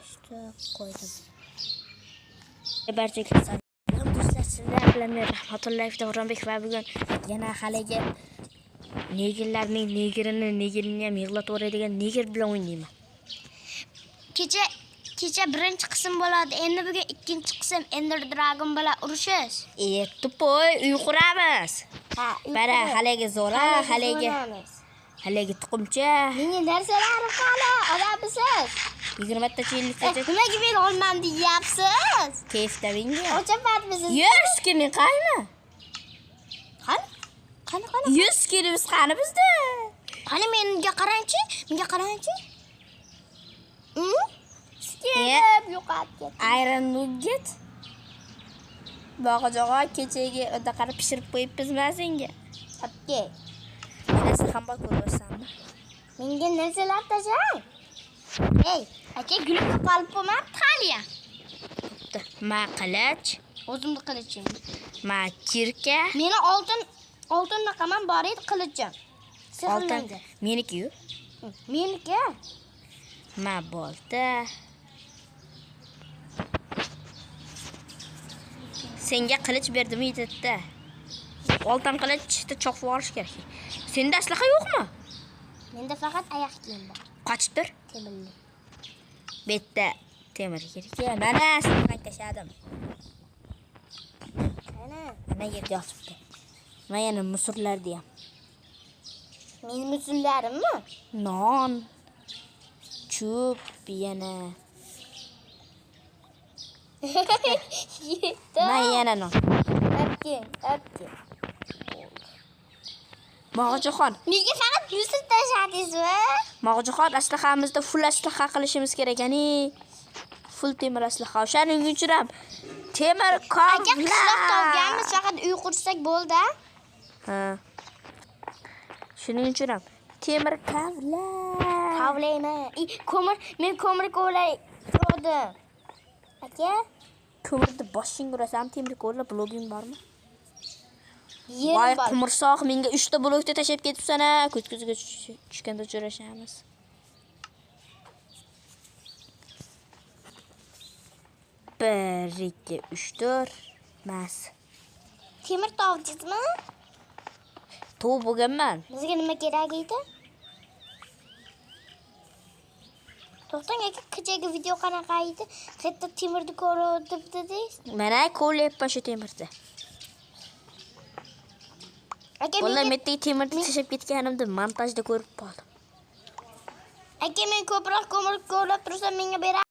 İşte koydum. Barchaga salom do'stlar, sizlar bilan men Rahmatulloyev Davronbek va bugun yana haligi negirini ham yig'lataveradigan negir bilan o'ynayman. Kecha birinchi qism bo'ladi. Endi bugun ikkinchi qism Ender Dragon bilan urushish. Tupoy uy quramiz. Ha, Bara haligi zo'ra, haligi tuqumcha. Menga narsalarim qani, olabisiz? 20 ta yillikgacha. Nimaga men olmam deyapsiz? Kayfda menga. Ochamatmisiz? 100 kini qaymi? Qani? 100 kinimiz qani bizda? Qani menga qarangchi. Yo'qotib. Iron nugget. Bog'ajo'g'a kechagi o'da qarab pishirib qo'yibmizmi senga? Okey. Menasi ham bor ko'rsanmi? Menga narsalar tashlang. Ey, aka gulga qolib qolmabdi haliya. Ma qilich, O'zimni qilichim. ma kirka. Meni oltin raqamam bor edi qilichim. Oltin meniki-yu. Meniki. Ma bolta. Senga qilich berdim yetdi. Oltin qilichda cho'q vorish kerak. Senda aslaha yo'qmi? Menda faqat oyoq kiyim bor. Qochdir. Temirli. Bitta temir kerak. Mana aslahan tashadim. Mana yerga yotibdi. Mana yana musurlardi ham. Men musullarimmi? Non. Chup yana. Mana yana non. Okey. Mog'ochxon. Nega faqat yusuf tashladingizmi? Mog'ochxon aslahamizda full aslaha qilishimiz kerak, ya'ni full temir aslaha. O'shaning uchun ham temir Aka qishloq topganmiz, faqat uy qursak bo'ldi. Ha. Shuning uchun ham temir Kavlaymi? Men ko'mir kovlaydim. Aka, ko'mirni boshing urasan, temir kovla bloging bormi? yerim Voy bor. qumursoq, menga 3 ta blokda tashab ketibsan-a. Ko'zga tushganda uchrashamiz. Bir, 2, 3, 4. Mas. Temir topdingizmi? To'p bo'lganman. Bizga nima kerak edi? To'xtang aka, kechagi video qanaqa edi? Qayerda temirni ko'rdim dedingiz? Mana kovlayapman shu temirni. Aka, Vallahi metdagi temirni tashab ketganimda montajda ko'rib qoldim. men ko'proq ko'mir kovlab tursam menga berasiz?